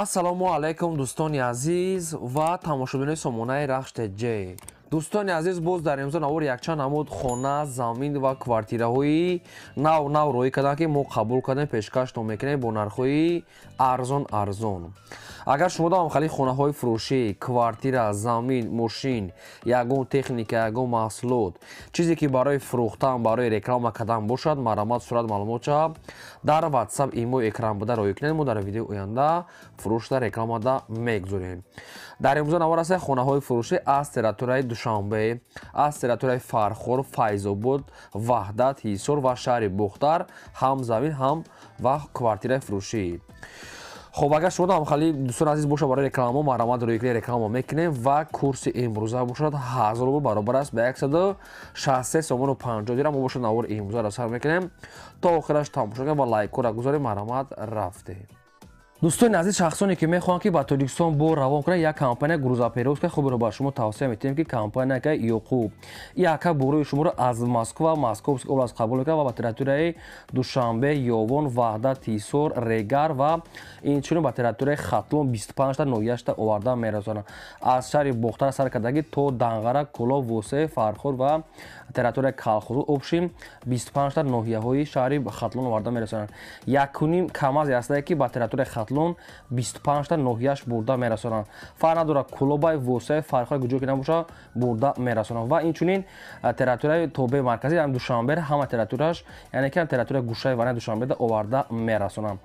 ассалому алайкум дӯстони азиз ва тамошобинони сомонаи рахште ҷ. дӯстони азиз, боз дар имрӯза навори якчанд намуд хона, замин ва квартираҳои нав рӯй карданд ки мо қабул кардем, пешкашно мекунем бо нархҳои арзон. агар шумо дам хали хонаҳои фурӯшӣ, квартира, замин, мошин, ягон техника, ягон маҳсулот, чизе ки барои фурӯхтан, барои реклама кардан бошад, марамат сурат маълумота дар WhatsApp имои экран буда роӣ кунед. мо дар видеои оянда фурӯшда рекламада мегузорем. дар имрӯза навор аст хонаҳои фурӯшӣ аз территорияи Душанбе, аз территорияи Фархор, Файзобод, Ваҳдат, Ҳисор ва шаҳри Бухтар ҳам замин, ҳам ва квартираи фурӯшӣ. خب اگر شما هم خالی دوستان عزیز باشه برای رکلام مرامت روی کلی رکلام میکنیم و کورس امروزه باشد 1000 روبل برابر است به 163 سومون و 50 درهم. ما باشه نوار امروزه را سر میکنیم تا آخرش تماشا کنید و لایک را گذارید. مرامت رفته. دوستان عزیز، شخصانی که میخوان که با تاجیکستان بو روان کنه یک کمپانی گروزاپیروس خب رو با شما توصیه میتونیم که کمپانی که یوقوب یک بروی شما رو از مسکو و ماسکوفسک اوبلاست قبول میکنه و با تریتوریای دوشنبه، یوون، وحدت، تیسور، ریگر و اینچنین با تریتوریای خطلون 25 تا نویشت آورده میرسونه. از شهر بختر سر کردگی تو دنگره، کلا، وسه، فرخور و تریتوریای کالخوز اوبشیم 25 تا نویه‌های شهر خطلون آورده میرسونه. یکونیم کم از است که با تریتوریای خطلون 25 تا نوحیه‌اش برده میرسونن. فرق نداره کلوبای وسه فرخای گوجو که نباشه برده میرسونن. و اینچنین تریتوریای توبه مرکزی هم دوشنبه همه تریتوریاش یعنی که تریتوریای گوشه ورنه دوشنبه آورده میرسونن.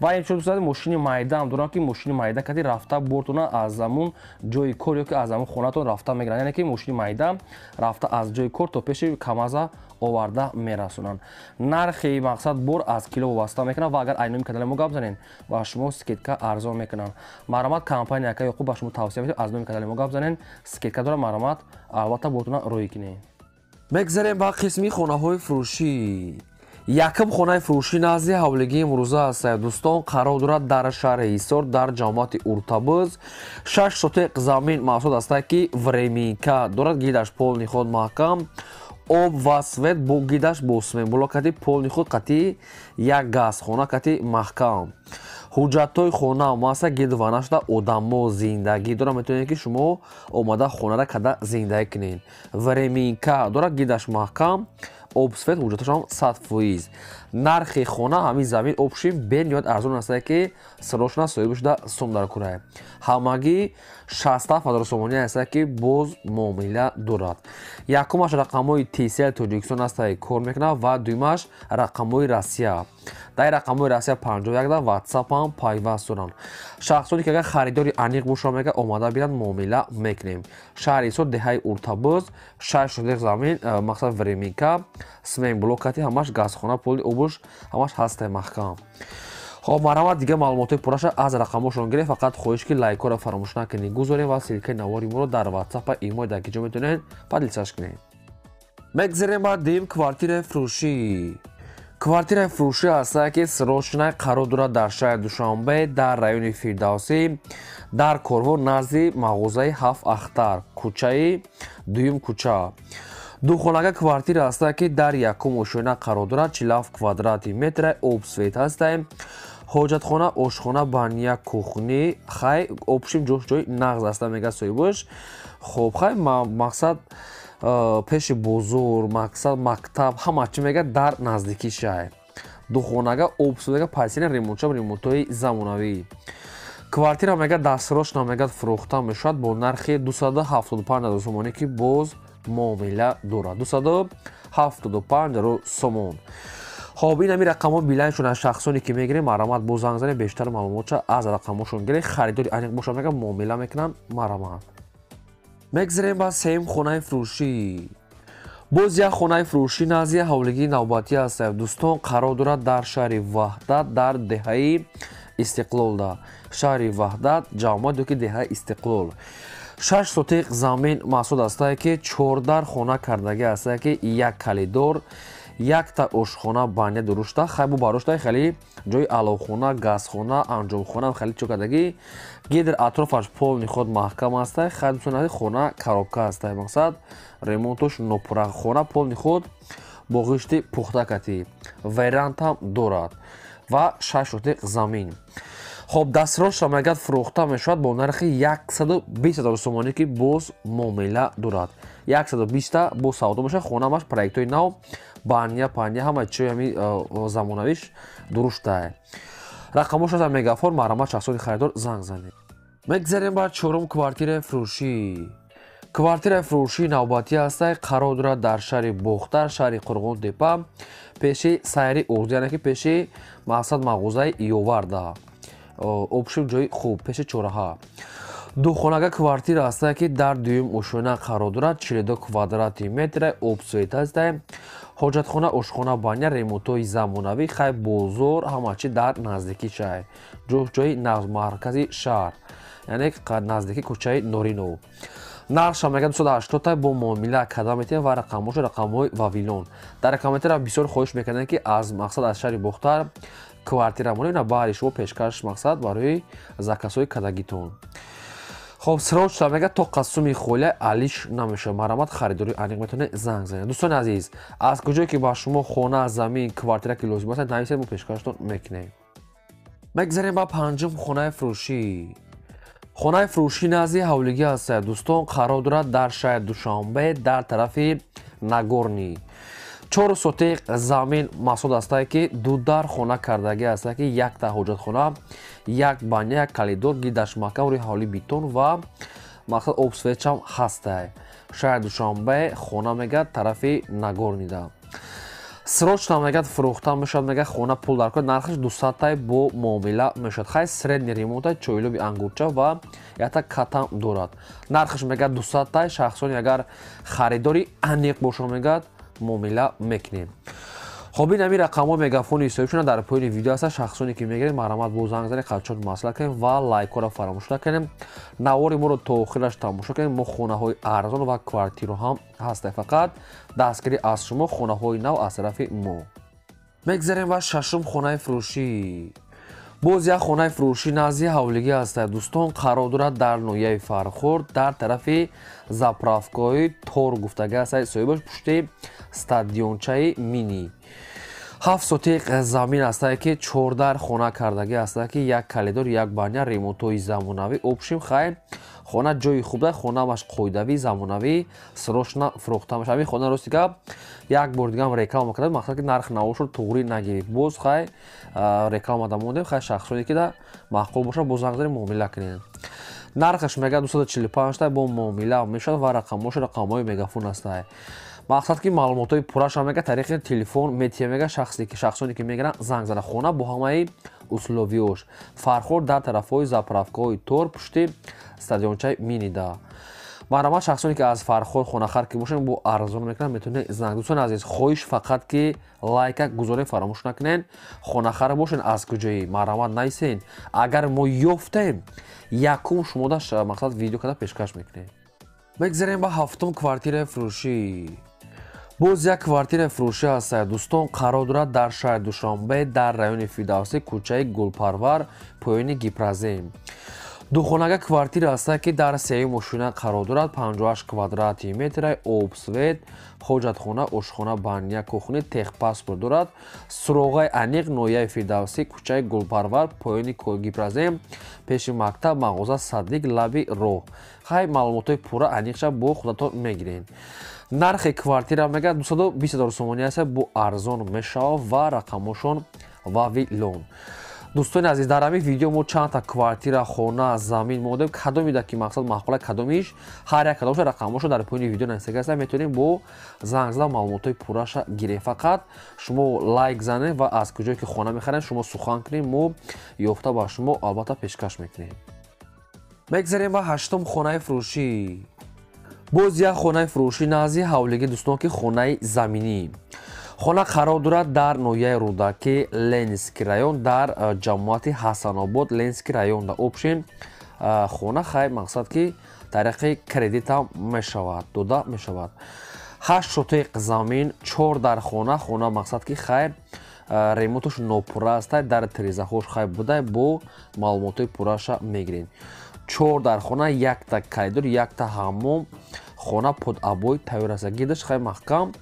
و اینچنین دوستان ماشین مایده هم دارن که ماشین مایده کدی رفته برتونه از زمون جای کور یا که از زمون خونه‌تون رفته میگیرن. یعنی که ماشین مایده رفته از جای کور تا پیش کمازا آورده میرسونن. نرخ مقصد بر از کیلو وابسته میکنه و اگر اینو کانال ما گپ زنین و شما سکیتکا ارزان میکنن. مرامت کمپانی که خوب به شما توصیه میکنم از نوع کانال ما گپ زنین. سکیتکا داره مرامت البته بتونه روی کنین. بگذاریم با قسمی خونه‌های فروشی. یکم خانه فروشی نزدیک حولگی امروزه است دوستان قرار دارد در شهر هیسار در جامعه اورتابز 6 سوتق زمین محسوب است که ورمیکا دارد گیدش پول خود محکم об ва свет бо гидаш бо сменблокати полни худ қати як газхона кати маҳкам ҳуҷҷатҳои хона маса гидва нашуда одамо зиндагӣ дора метавонед ки шумо омада хонара када зиндагӣ кунед. временка дора гидаш маҳкам обсвет ҳуҷҷаташам 100%. нархи хона ҳамин замин обшим бениҳоят арзон аст ки сарошна соҳиб шуда сум дар кура ҳамагӣ 67000 сомонӣ аст ки боз муомила дорад. якумаш рақамҳои тсл тоҷикистон аст кор мекунад ва дуюмаш рақамҳои россия. дар рақамҳои россия 51 да WhatsApp ҳам пайваст доранд. шахсоне ки агар харидори аниқ боша мега омада биранд муомила мекунем. шаҳри ҳисор деҳаи уртабоз 6 шудеқ замин мақсад временка смен блокати ҳамаш газхона поли обуш ҳамаш ҳастай маҳкам. خب مرامت دیگه معلومات پرش از رقمشون گرفت. فقط خواهش که لایک رو فراموش نکنید. گذارید و سیلکه نواری ما رو در واتساپ و ایمو در کجا میتونید پادلساش کنید. بگذاریم بعد دیم کوارتیر فروشی. کوارتیر فروشی است که سروشنای قرار دارد در شهر دوشنبه در رایون فیردوسی در کورو نزدیک مغازه 7 اختر کوچه دویم کوچه. دو خانه کوارتیر است که در یکم اشونه قرار دارد 47 کвадрати метр обсвет است. حاجتخانه، آشخانه، بانیا، کوخنی خای обшим جای نغز است میگه صاحبش. خب خای مقصد پیش بزرگ مقصد مکتب همه چی میگه در نزدیکی شهر. دو خانه обсвет پایسین ремонтای زمانوی. کوارتیر میگه دستروش نمیگه فروخته میشد با نرخ 275 سومانی که باز معامله دارد. 275 سومون. خب این همین رقم‌ها بیلانشون از شخصانی که میگیریم مرامت با زنگ زنید بیشتر معلومات از رقمشون گیرید. خریداری انیق باشه میگه معامله میکنن مرامت. میگذاریم با سیم خانه فروشی. باز یک خانه فروشی نزدیک حولگی نوبتی است دوستان قرار دارد در شهر وحدت در دهه استقلال دا. شهر وحدت جامعه که دهه استقلال 6 سوتق زمین محسوب است که 14 خانه کردگی است که یک کلیدور یک تا آشخانه بانیا درشته خیلی باروشته خیلی جای علاوخانه گازخانه انجامخانه خیلی چوکادگی گیدر اطرافش پول خود محکم است. خیلی سنتی خانه کاروبکا است مقصد ремонтош нопура хона полни худ бо ғишти пухта кати вайрант ҳам дорад ва 6 сотиқ замин. خب دستفروشم اگر فروخته میشود با نرخ 120,000 سومانی که باز معامله دارد. 120 با سودا میشه. خونه‌اش پروژه نو بانیا پانیا همه چی همین زمانویش درسته. رقمش از مگافون مرامت شخصی خریدار زنگ زنید. میگذاریم با چهارم کوارتیر فروشی. کوارتیر فروشی نوبتی است قرار دارد در شهر بختر، شهر قرغون تپه، پیش سیاری اردو، یعنی که پیش مقصد مغازه یوورده. اوبشیم جای خوب پیش چوراها. دو خانگاه کوارتیر است که در دویم اشونه قرار دارد. 42 کвадрати метр обсвет است. حاجتخانه، آشخانه، بانیا، ремонтои замонавӣ خیلی بزرگ همچی در نزدیکی شهر، جای مرکزی شهر، یعنی نزدیکی کوچه نورینو. نرخش هم میگه 280 با معامله کدامتی و رقمش رقم‌های واویلون. در رقم‌ها را بسیار خواهش میکنن که از مقصد از شهر بختر کوارتیر مونینا بارش و پیشکش مقصد برای زکاسوی کداگیتون. خب سراغ میگه تا قسمی خوله علیش نمیشه. مرامت خریداری انیق میتونه زنگ زنید. دوستان عزیز، از کجایی که با شما خونه، زمین، کوارتیر که لازم است نویسید، ما پیشکشتون میکنیم. میگذاریم با پنجم خونه فروشی. خانه فروشی نزدیک حولگی است دوستان، قرار دارد در شهر دوشنبه در طرف نگورنی. 4 سوتیق زمین مسعود است که دو در خانه کردگی است که یک تا حاجت خانه، یک بانیا، یک کلیدور، گیدش مکان روی حالی بیتون و مقصد اوبسویچ هم هست. شهر دوشنبه خانه میگه طرف نگورنی ده. срочно мегад фурӯхта мешавад, мега хона пул дар кор, нархаш 200 бо муомила мешавад. хай средни ремонта чойлоби ангурча ва ята катам дорад. нархаш мегад 200 шахсони агар харидори аниқ бошад мегад муомила мекунем. خب این همین رقم‌ها مگافون ایستایشون در پایین ویدیو هست. شخصانی که میگیرید مرحمت با زنگ زنید، خدشات مسئله کنید و لایک را فراموش نکنید. نواری ما رو تا آخرش تماشا کنید. ما خونه‌های ارزان و کوارتیر هم هست، فقط دستگیری از شما خونه‌های نو از طرف ما. میگذاریم و ششم خونه فروشی. باز یک خانه فروشی نزدیک حولگی است دوستان، قرار دارد در نویه فرخورد در طرف زاپرافکای تور گفتگی است. صاحبش پشت استادیونچه مینی. 7 سوتیق زمین است که 14 خانه کردگی است که یک کلیدور، یک بانیا، ремонтои замонавӣ. обшим хай خانه جای خوب دارد. خانه ماش قویدوی زمانوی سروشنا فروخته میشه. همین خانه راستی که یک بار دیگه هم رکلام کردم، مقصد که نرخ نوش رو توری نگیرید. باز خای رکلام دادم خای شخصی که دا معقول باشه با زنگ زنید معامله کنید. نرخش میگه 245 تا با معامله میشه و رقمش رقمای مگافون است. مقصد که معلوماتای پورش هم میگه طریق تلفن میتیه میگه شخصانی که میگن زنگ زنه خونه با همه условиёш. فرخورد در طرف‌های زاپرافکای تور پشت استادیونچه مینیدا. مرحمت شخصانی که از فرخورد خونه خر که باشن با ارزان میکنن میتونه زنگ. دوستان عزیز، خواهش فقط که لایک گذاری فراموش نکنین. خونه خر باشن از کجایی مرحمت نیستین. اگر ما یافتیم یکم شما داش مقصد ویدیو کدا پیشکش میکنیم. میگذاریم با هفتم کوارتیر فروشی. باز یک کوارتیر فروشی است دوستان، قرار دارد در شهر دوشنبه در رایون فیردوسی کوچه گلپرور پایین گیپرازیم. دو خانگاه کوارتیر است که در سیوم اشونه قرار دارد. 58 کвадрати метр обсвет، حاجتخانه، آشخانه، بانیا، کухня، техпаспорт دارد. سراغ انیق نویه فیردوسی کوچه گلپرور پایین گیپرازیم پیش مکتب مغازه صدیق لبی راه. خیلی معلومات پورا انیقش با خودتون میگیرین. نرخ کوارتیر میگه 220,000 سومانی است، با ارزان میشه و رقمشون واویلون. دوستان عزیز، در همین ویدیو ما چند تا کوارتیر، خانه، زمین مودم کدومی ده که مقصد معقوله کدومیش هر یک کدومش رقمشو در پایین ویدیو نوشته است. میتونیم با زنگ زدن معلوماتای پورش گیریم. فقط شما لایک زنید و از کجایی که خانه میخرین شما سخن کنید، ما یافته با شما البته پیشکش میکنیم. میگذاریم با هشتم خانه فروشی. باز یک خانه فروشی نزدیک حولگی دوستان که خانه زمینی. خانه قرار دارد در نویه رودکی لنسکی رایون در جماعت حسن آباد لنسکی رایون. در اوبشین خانه خیلی مقصد که طریق کردیت هم میشود داده میشود. 8 سوتیق زمین 4 در خانه. خانه مقصد که خیلی ремонтош нопура аст. дар тирезаҳош хай буда бо маълумотои пураша мегирин. 4 дар хона, 1 та калидор, 1 та ҳаммом, хона под абой тайёр аст. гидаш хай маҳкам,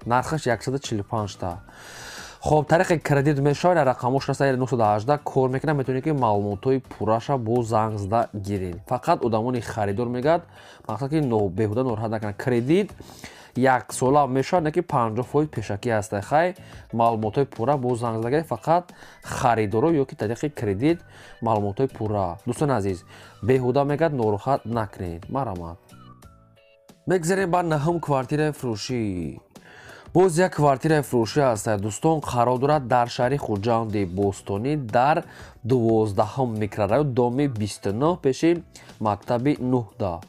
нархаш 145 та. خب طریق کردیت میشود رقمش را سر 918 کار میکنه میتونید که معلوماتای پوراشا با زنگ زده گیرید فقط آدمانی خریدار میگد مقصد که بهوده ناراحت نکنه کردیت یک ساله میشود نه که 50% پیشکی هست خیر معلوماتای پورا با زنگ زده گیرید فقط خریدارا یا که طریق کردیت معلوماتای پورا دوستان عزیز بهوده میگد ناراحت نکنید مرحمت میگذاریم با نهم کوارتیر فروشی боз як квартираи фурӯшӣ ҳастад дӯстон қарор дорад дар шаҳри хуҷанди бостонӣ дар 12 микрорайон доми 29 пеши мактаби 19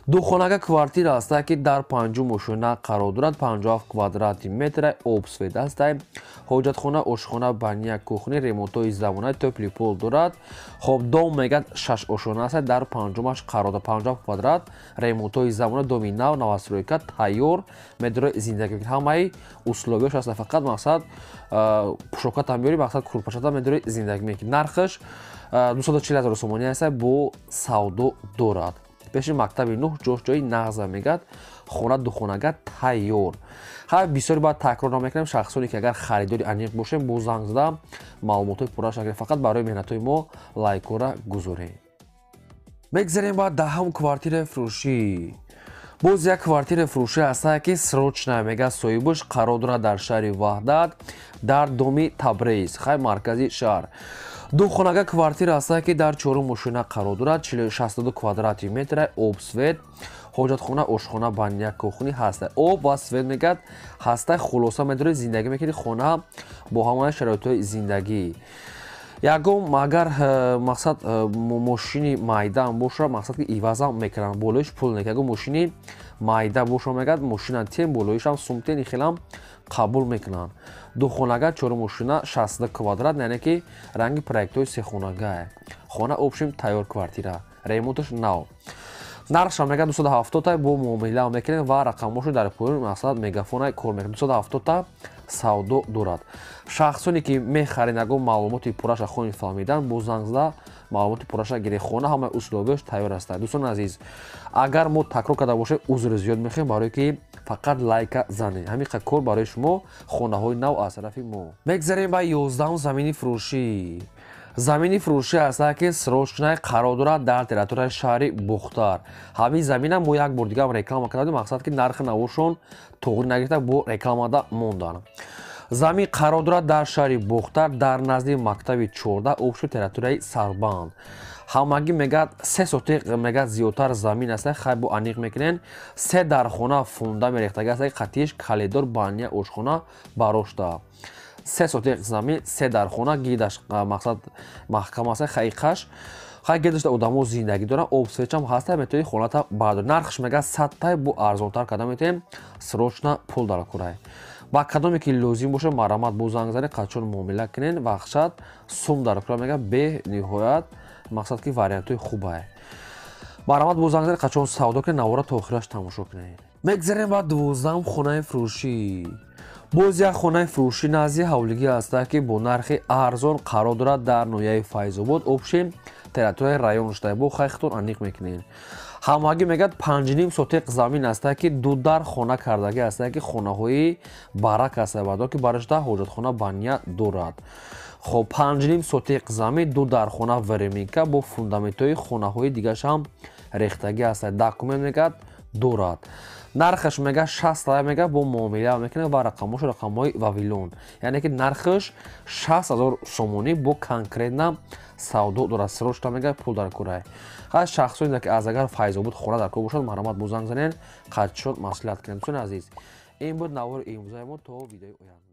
духонага квартира ҳастад ки дар 5 мошина қарор дорад 57 квадрати метр обсвет ҳастад ҳоҷатхона ошхона баня кухни ремонтҳои замонаи тӯпли пол дорад хоб дом мегад 6 ошхона ҳастад дар 5-умаш қарор дорад 50 квадрат ремонтҳои замона доми нав навастройка тайёр медорои зиндагӣ ҳамаи условияш ҳастад фақат мақсад пушоката меёри мақсад курпашата медорои зиндагӣ мекунӣ нархаш 240 000 сомонӣ ҳастад бо савдо дорад пеши мактаби 9 ҷои нағза мегад хона духонага тайёр ҳа бисёри баъд такрор намекунем шахсоне ки агар харидори аниқ бошем бо занг зада маълумотои пурраш агар фақат барои меҳнатои мо лайкора гузорем мегзарем ба даҳам квартираи фурӯшӣ боз як квартираи фурӯшӣ ҳастад ки срочная мегад соҳибаш қарор дорад дар шаҳри ваҳдат дар доми табриз хай маркази шаҳр духонага квартира ҳастад ки дар 4 мошина қарор дорад 62 квадрати метр обсвет ҳоҷатхона ошхона баня кухни ҳастад об ва свет мегад ҳастад хулоса медоред зиндагӣ мекунед хона бо ҳамаи шароитҳои зиндагӣ ягон агар мақсад мошини майдаам боша мақсад ки ивазам мекунанд болоиш пул не ягон мошини майда боша мегад мошина тем болоишам сумтени хелам қабул мекунанд духонага 4 мошина 60 квадрат яъне ки ранги проектҳои сехонага хона обшим тайёр квартира ремонташ нав нархша мегад 270 бо муомила мекунем ва рақамошо дар поёни мақсад мегафона кор мекунем 270 савдо дорад шахсоне ки мехарин ягон маълумоти пурраша хоҳем фаҳмидан бо занг зада маълумоти пурраша гирем хона ҳамаи условияш тайёр ҳастад дӯстон азиз агар мо такрор карда бошем узри зиёд мехоҳем барое ки фақат лайка занед ҳамин кор барои шумо хонаҳои нав аз тарафи мо мегзарем ба 11 замини фурӯшӣ замини фурӯшӣ ҳастад ки срочная қарор дорад дар территорияи шаҳри бухтар ҳамин замина мо як бор дигар реклама кардем мақсад ки нархи навошон тоғир нагирифта бо рекламада мондан замин қарор дорад дар шаҳри бухтар дар назди мактаби 14 обши территорияи сарбанд ҳамагӣ мегад 3 сотиқ мегад зиёдтар замин ҳастад хай бо аниқ мекунен 3 дар хона фунда мерехтагӣ ҳастад ки қатиш каледор баня ошхона барошта 3 сотиқ замин 3 дар хона гидаш мақсад маҳкам ҳастад хайқаш хай гидашда одамо зиндагӣ доранд обсвечам ҳастад метавонед хоната бардор нархш мегад 100 тай бо арзонтар карда метавонем срочна пул дар курай ба кадоме ки лозим боша марҳамат бо занг занед қачон муомила кунед вахшат сум дар кура мегад бениҳоят мақсад ки вариантои хубае марҳамат бо занг занед қачон савдо кунед навора то охираш тамошо кунед мегзарем ба 12 хонаи фурӯшӣ боз як хонаи фурӯшӣ назди ҳавлигӣ ҳастад ки бо нархи арзон қарор дорад дар ноҳияи файзобод обши территорияи район шуда бо хайхтон аниқ мекунед ҳамагӣ мегад 5.5 сотиқ замин ҳастад ки ду дар хона кардагӣ ҳастад ки хонаҳои барак ҳастад бадор ки барашда ҳоҷатхона баня дорад хоб 5.5 сотиқ замин ду дар хона вереминка бо фундаментҳои хонаҳои дигаршам рехтагӣ ҳастад документ мегад дорад нархаш мегад 60 таа мегад бо муомила мекунад ва рақамош рақамҳои вавилон яъне ки нархаш 60 000 сомонӣ бо конкретна савдо дорад срочна мегад пул дар курай ҳар шахсоне ки аз агар файзобод хона дар кор бошад марҳамат бо занг занед қачон маслиҳат кунед дӯстони азиз ин буд навори имрӯзаи мо то видеои оянда